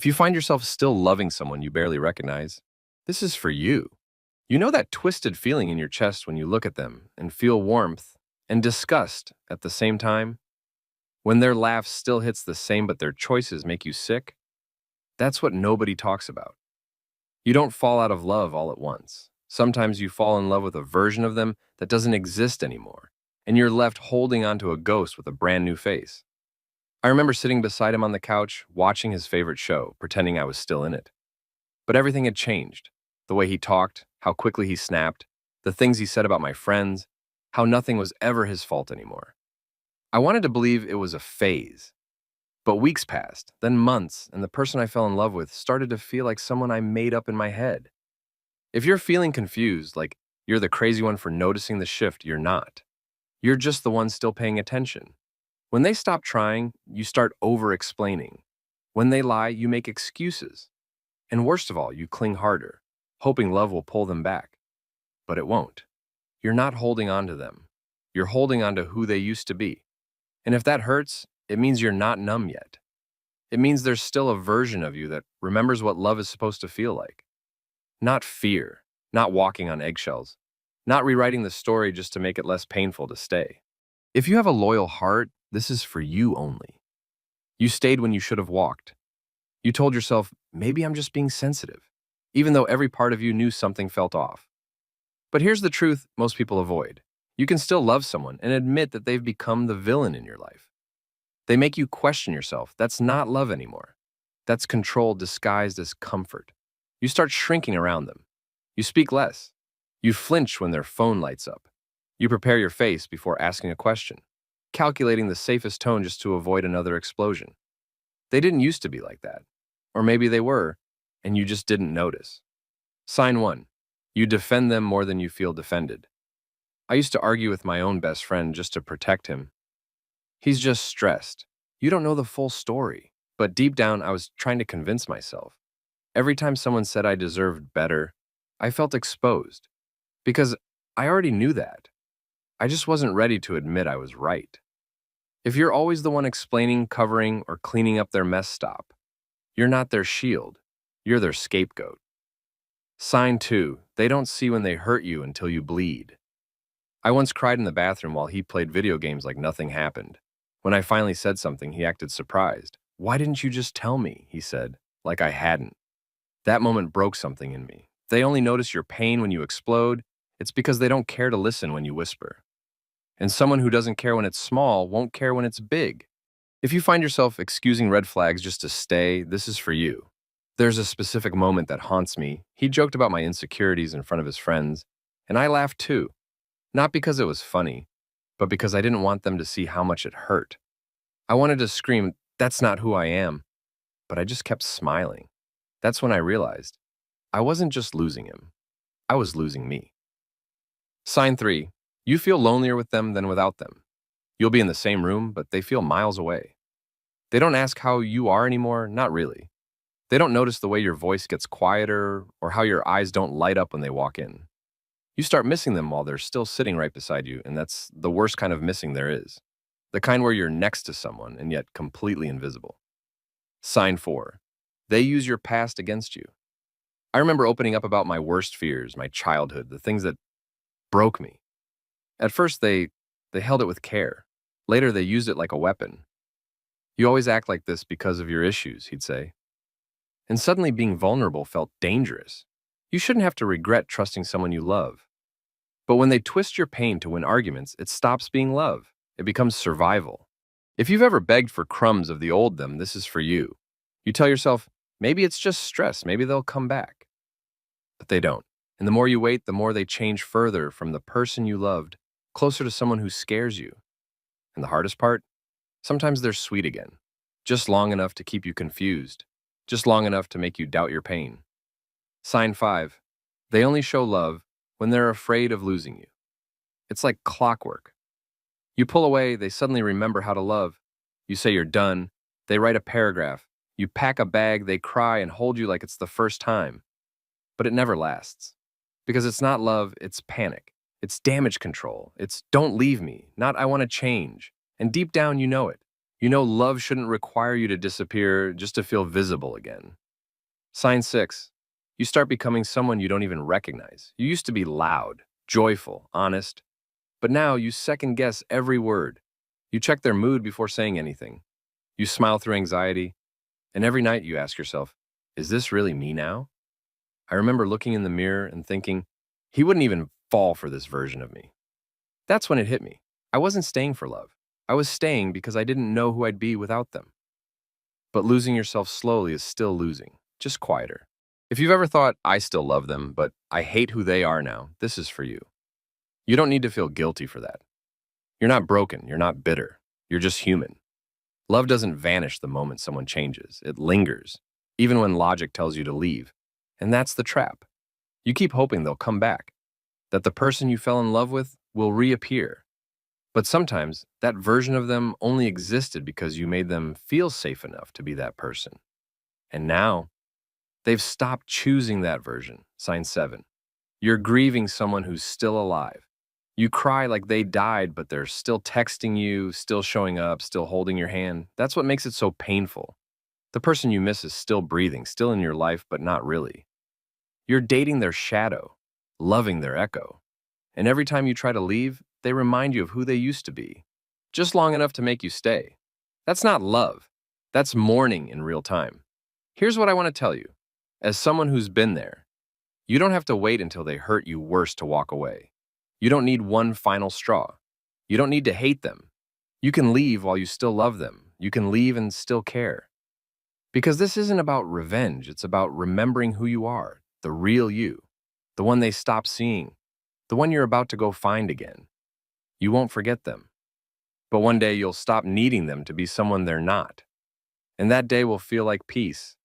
If you find yourself still loving someone you barely recognize, this is for you. You know that twisted feeling in your chest when you look at them and feel warmth and disgust at the same time? When their laugh still hits the same but their choices make you sick? That's what nobody talks about. You don't fall out of love all at once. Sometimes you fall in love with a version of them that doesn't exist anymore, and you're left holding onto a ghost with a brand new face. I remember sitting beside him on the couch, watching his favorite show, pretending I was still in it. But everything had changed. The way he talked, how quickly he snapped, the things he said about my friends, how nothing was ever his fault anymore. I wanted to believe it was a phase. But weeks passed, then months, and the person I fell in love with started to feel like someone I made up in my head. If you're feeling confused, like you're the crazy one for noticing the shift, you're not. You're just the one still paying attention. When they stop trying, you start over-explaining. When they lie, you make excuses. And worst of all, you cling harder, hoping love will pull them back. But it won't. You're not holding on to them. You're holding on to who they used to be. And if that hurts, it means you're not numb yet. It means there's still a version of you that remembers what love is supposed to feel like. Not fear, not walking on eggshells, not rewriting the story just to make it less painful to stay. If you have a loyal heart, this is for you only. You stayed when you should have walked. You told yourself, maybe I'm just being sensitive, even though every part of you knew something felt off. But here's the truth most people avoid. You can still love someone and admit that they've become the villain in your life. They make you question yourself. That's not love anymore. That's control disguised as comfort. You start shrinking around them. You speak less. You flinch when their phone lights up. You prepare your face before asking a question, calculating the safest tone just to avoid another explosion. They didn't used to be like that. Or maybe they were, and you just didn't notice. Sign 1. You defend them more than you feel defended. I used to argue with my own best friend just to protect him. He's just stressed. You don't know the full story. But deep down, I was trying to convince myself. Every time someone said I deserved better, I felt exposed. Because I already knew that. I just wasn't ready to admit I was right. If you're always the one explaining, covering, or cleaning up their mess, stop. You're not their shield. You're their scapegoat. Sign 2. They don't see when they hurt you until you bleed. I once cried in the bathroom while he played video games like nothing happened. When I finally said something, he acted surprised. "Why didn't you just tell me?" he said, like I hadn't. That moment broke something in me. They only notice your pain when you explode. It's because they don't care to listen when you whisper. And someone who doesn't care when it's small won't care when it's big. If you find yourself excusing red flags just to stay, this is for you. There's a specific moment that haunts me. He joked about my insecurities in front of his friends, and I laughed too. Not because it was funny, but because I didn't want them to see how much it hurt. I wanted to scream, "That's not who I am," but I just kept smiling. That's when I realized I wasn't just losing him. I was losing me. Sign 3. You feel lonelier with them than without them. You'll be in the same room, but they feel miles away. They don't ask how you are anymore, not really. They don't notice the way your voice gets quieter or how your eyes don't light up when they walk in. You start missing them while they're still sitting right beside you, and that's the worst kind of missing there is. The kind where you're next to someone and yet completely invisible. Sign 4. They use your past against you. I remember opening up about my worst fears, my childhood, the things that broke me. At first, they held it with care. Later, they used it like a weapon. "You always act like this because of your issues," he'd say. And suddenly being vulnerable felt dangerous. You shouldn't have to regret trusting someone you love. But when they twist your pain to win arguments, it stops being love. It becomes survival. If you've ever begged for crumbs of the old them, this is for you. You tell yourself, maybe it's just stress, maybe they'll come back. But they don't. And the more you wait, the more they change further from the person you loved, closer to someone who scares you. And the hardest part? Sometimes they're sweet again. Just long enough to keep you confused. Just long enough to make you doubt your pain. Sign 5. They only show love when they're afraid of losing you. It's like clockwork. You pull away, they suddenly remember how to love. You say you're done, they write a paragraph. You pack a bag, they cry and hold you like it's the first time. But it never lasts. Because it's not love, it's panic. It's damage control. It's "don't leave me," not "I want to change." And deep down, you know it. You know love shouldn't require you to disappear just to feel visible again. Sign 6. You start becoming someone you don't even recognize. You used to be loud, joyful, honest, but now you second guess every word. You check their mood before saying anything. You smile through anxiety, and every night you ask yourself, is this really me now? I remember looking in the mirror and thinking, he wouldn't even fall for this version of me. That's when it hit me. I wasn't staying for love. I was staying because I didn't know who I'd be without them. But losing yourself slowly is still losing, just quieter. If you've ever thought, I still love them, but I hate who they are now, this is for you. You don't need to feel guilty for that. You're not broken, you're not bitter, you're just human. Love doesn't vanish the moment someone changes, it lingers, even when logic tells you to leave. And that's the trap. You keep hoping they'll come back, that the person you fell in love with will reappear. But sometimes that version of them only existed because you made them feel safe enough to be that person. And now, they've stopped choosing that version. Sign 7. You're grieving someone who's still alive. You cry like they died, but they're still texting you, still showing up, still holding your hand. That's what makes it so painful. The person you miss is still breathing, still in your life, but not really. You're dating their shadow, loving their echo. And every time you try to leave, they remind you of who they used to be, just long enough to make you stay. That's not love. That's mourning in real time. Here's what I want to tell you. As someone who's been there, you don't have to wait until they hurt you worse to walk away. You don't need one final straw. You don't need to hate them. You can leave while you still love them. You can leave and still care. Because this isn't about revenge, it's about remembering who you are, the real you, the one they stopped seeing, the one you're about to go find again. You won't forget them. But one day you'll stop needing them to be someone they're not. And that day will feel like peace,